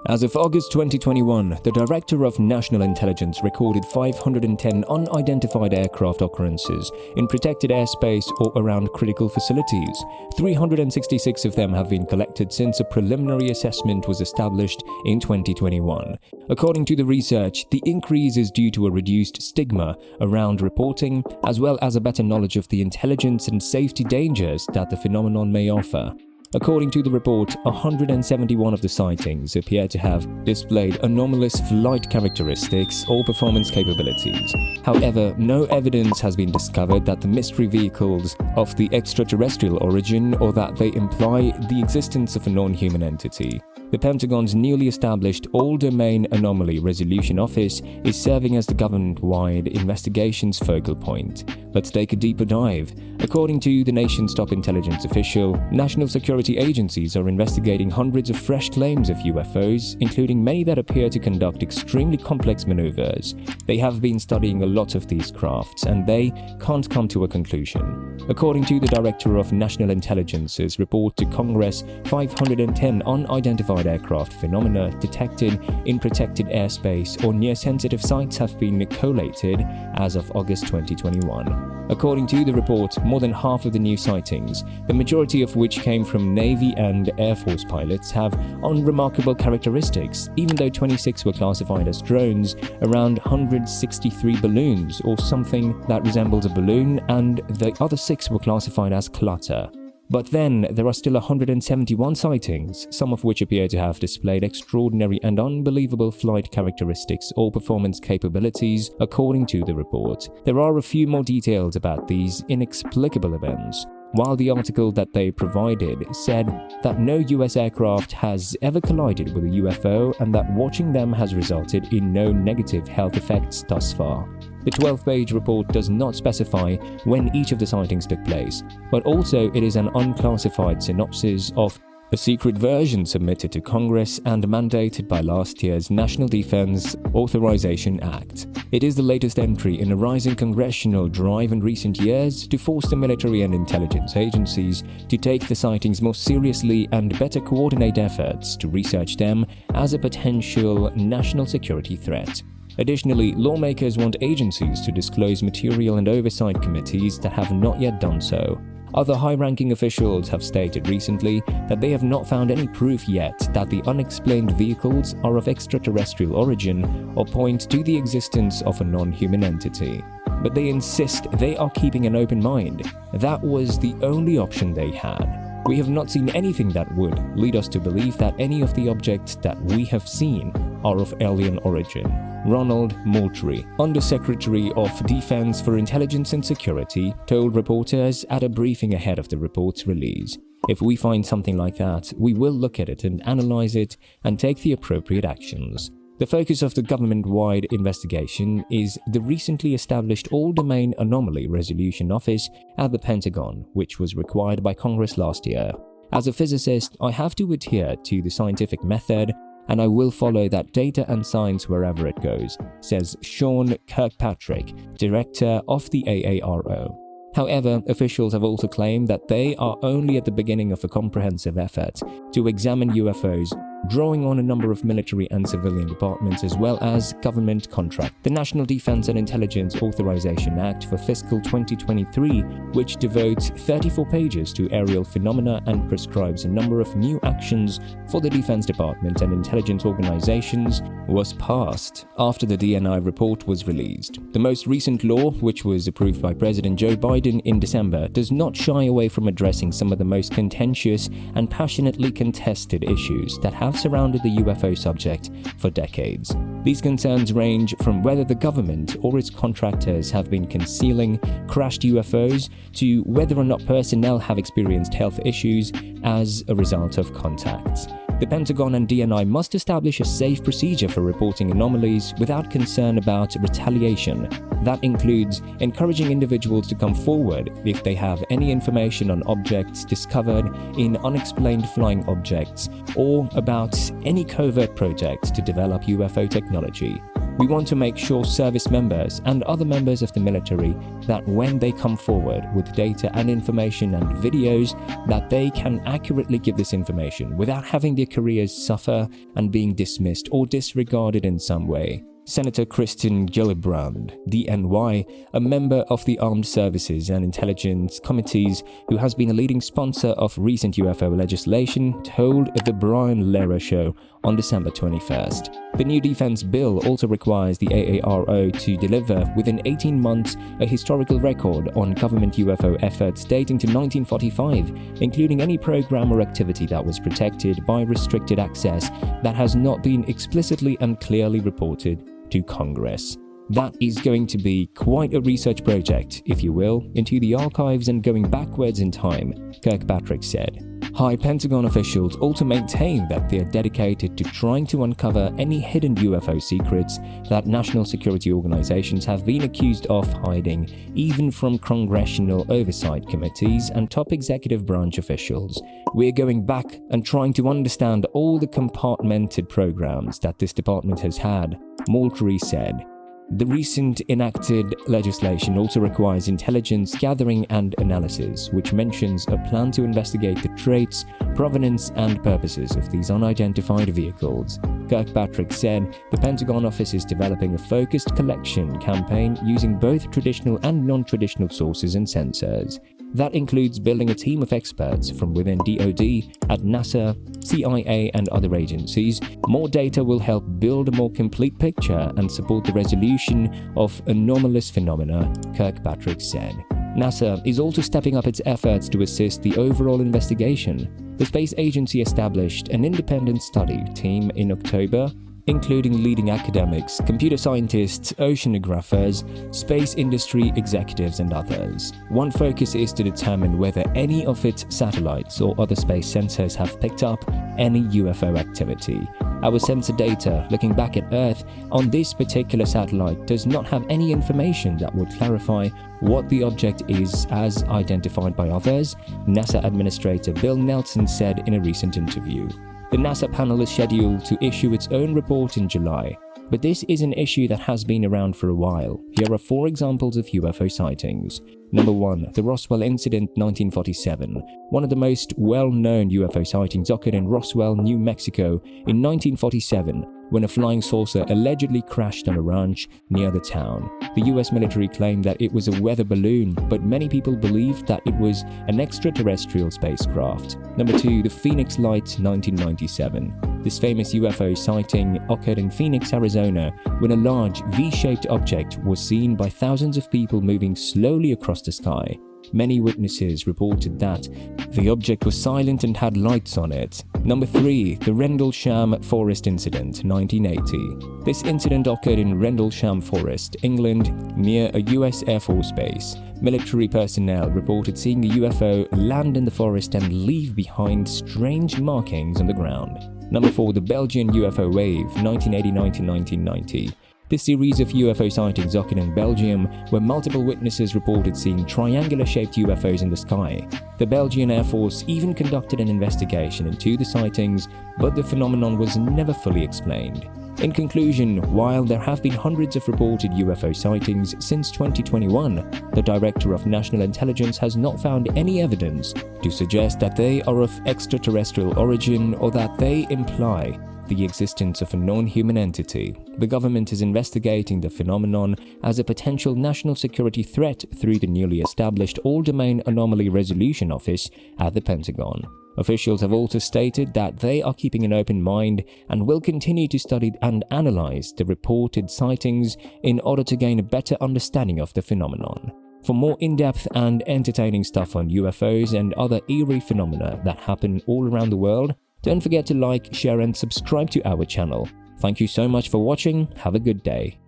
As of August 2021, the Director of National Intelligence recorded 510 unidentified aircraft occurrences in protected airspace or around critical facilities. 366 of them have been collected since a preliminary assessment was established in 2021. According to the research, the increase is due to a reduced stigma around reporting, as well as a better knowledge of the intelligence and safety dangers that the phenomenon may offer. According to the report, 171 of the sightings appear to have displayed anomalous flight characteristics or performance capabilities. However, no evidence has been discovered that the mystery vehicles of the extraterrestrial origin or that they imply the existence of a non-human entity. The Pentagon's newly established All-domain Anomaly Resolution Office is serving as the government-wide investigation's focal point. Let's take a deeper dive. According to the nation's top intelligence official, national security agencies are investigating hundreds of fresh claims of UFOs, including many that appear to conduct extremely complex maneuvers. They have been studying a lot of these crafts, and they can't come to a conclusion. According to the Director of National Intelligence's report to Congress, 510 unidentified aircraft phenomena detected in protected airspace or near sensitive sites have been collated as of August 2021. According to the report, more than half of the new sightings, the majority of which came from Navy and Air Force pilots, have unremarkable characteristics. Even though 26 were classified as drones, around 163 balloons or something that resembles a balloon, and the other 6 were classified as clutter. But then, there are still 171 sightings, some of which appear to have displayed extraordinary and unbelievable flight characteristics or performance capabilities, according to the report. There are a few more details about these inexplicable events. While the article that they provided said that no US aircraft has ever collided with a UFO and that watching them has resulted in no negative health effects thus far. The 12-page report does not specify when each of the sightings took place, but also it is an unclassified synopsis of a secret version submitted to Congress and mandated by last year's National Defense Authorization Act. It is the latest entry in a rising congressional drive in recent years to force the military and intelligence agencies to take the sightings more seriously and better coordinate efforts to research them as a potential national security threat. Additionally, lawmakers want agencies to disclose material and oversight committees that have not yet done so. Other high-ranking officials have stated recently that they have not found any proof yet that the unexplained vehicles are of extraterrestrial origin or point to the existence of a non-human entity. But they insist they are keeping an open mind. That was the only option they had. We have not seen anything that would lead us to believe that any of the objects that we have seen are of alien origin. Ronald Moultrie, Undersecretary of Defense for Intelligence and Security, told reporters at a briefing ahead of the report's release, "If we find something like that, we will look at it and analyze it and take the appropriate actions." The focus of the government-wide investigation is the recently established All-domain Anomaly Resolution Office at the Pentagon, which was required by Congress last year. As a physicist, I have to adhere to the scientific method, and I will follow that data and science wherever it goes, says Sean Kirkpatrick, director of the AARO. However, officials have also claimed that they are only at the beginning of a comprehensive effort to examine UFOs, drawing on a number of military and civilian departments as well as government contracts. The National Defense and Intelligence Authorization Act for fiscal 2023, which devotes 34 pages to aerial phenomena and prescribes a number of new actions for the Defense Department and intelligence organizations, was passed after the DNI report was released. The most recent law, which was approved by President Joe Biden in December, does not shy away from addressing some of the most contentious and passionately contested issues that have surrounded the UFO subject for decades. These concerns range from whether the government or its contractors have been concealing crashed UFOs to whether or not personnel have experienced health issues as a result of contacts. The Pentagon and DNI must establish a safe procedure for reporting anomalies without concern about retaliation. That includes encouraging individuals to come forward if they have any information on objects discovered in unexplained flying objects or about any covert projects to develop UFO technology. We want to make sure service members and other members of the military that when they come forward with data and information and videos, that they can accurately give this information without having their careers suffer and being dismissed or disregarded in some way. Senator Kristen Gillibrand, DNY, a member of the Armed Services and Intelligence Committees who has been a leading sponsor of recent UFO legislation, told The Brian Lehrer Show on December 21st. The new defense bill also requires the AARO to deliver within 18 months a historical record on government UFO efforts dating to 1945, including any program or activity that was protected by restricted access that has not been explicitly and clearly reported to Congress. That is going to be quite a research project, if you will, into the archives and going backwards in time, Kirkpatrick said. High Pentagon officials also maintain that they are dedicated to trying to uncover any hidden UFO secrets that national security organizations have been accused of hiding, even from congressional oversight committees and top executive branch officials. We're going back and trying to understand all the compartmented programs that this department has had, Moultrie said. The recent enacted legislation also requires intelligence gathering and analysis, which mentions a plan to investigate the traits, provenance, and purposes of these unidentified vehicles. Kirkpatrick said the Pentagon office is developing a focused collection campaign using both traditional and non-traditional sources and sensors. That includes building a team of experts from within DoD, at NASA, CIA, and other agencies. More data will help build a more complete picture and support the resolution of anomalous phenomena, Kirkpatrick said. NASA is also stepping up its efforts to assist the overall investigation. The space agency established an independent study team in October, including leading academics, computer scientists, oceanographers, space industry executives, and others. One focus is to determine whether any of its satellites or other space sensors have picked up any UFO activity. Our sensor data, looking back at Earth, on this particular satellite does not have any information that would clarify what the object is as identified by others, NASA Administrator Bill Nelson said in a recent interview. The NASA panel is scheduled to issue its own report in July, but this is an issue that has been around for a while. Here are 4 examples of UFO sightings. Number 1. The Roswell Incident 1947. One of the most well-known UFO sightings occurred in Roswell, New Mexico in 1947, when a flying saucer allegedly crashed on a ranch near the town. The US military claimed that it was a weather balloon, but many people believed that it was an extraterrestrial spacecraft. Number 2. The Pheonix Lights 1997. This famous UFO sighting occurred in Phoenix, Arizona, when a large V-shaped object was seen by thousands of people moving slowly across the sky. Many witnesses reported that the object was silent and had lights on it. Number 3. The Rendlesham Forest Incident, 1980. This incident occurred in Rendlesham Forest, England, near a US Air Force base. Military personnel reported seeing a UFO land in the forest and leave behind strange markings on the ground. Number 4. The Belgian UFO Raid, 1989 to 1990. This series of UFO sightings occurred in Belgium, where multiple witnesses reported seeing triangular-shaped UFOs in the sky. The Belgian Air Force even conducted an investigation into the sightings, but the phenomenon was never fully explained. In conclusion, while there have been hundreds of reported UFO sightings since 2021, the Director of National Intelligence has not found any evidence to suggest that they are of extraterrestrial origin or that they imply the existence of a non-human entity. The government is investigating the phenomenon as a potential national security threat through the newly established All-domain Anomaly Resolution Office at the Pentagon. Officials have also stated that they are keeping an open mind and will continue to study and analyze the reported sightings in order to gain a better understanding of the phenomenon. For more in-depth and entertaining stuff on UFOs and other eerie phenomena that happen all around the world, don't forget to like, share, and subscribe to our channel. Thank you so much for watching. Have a good day.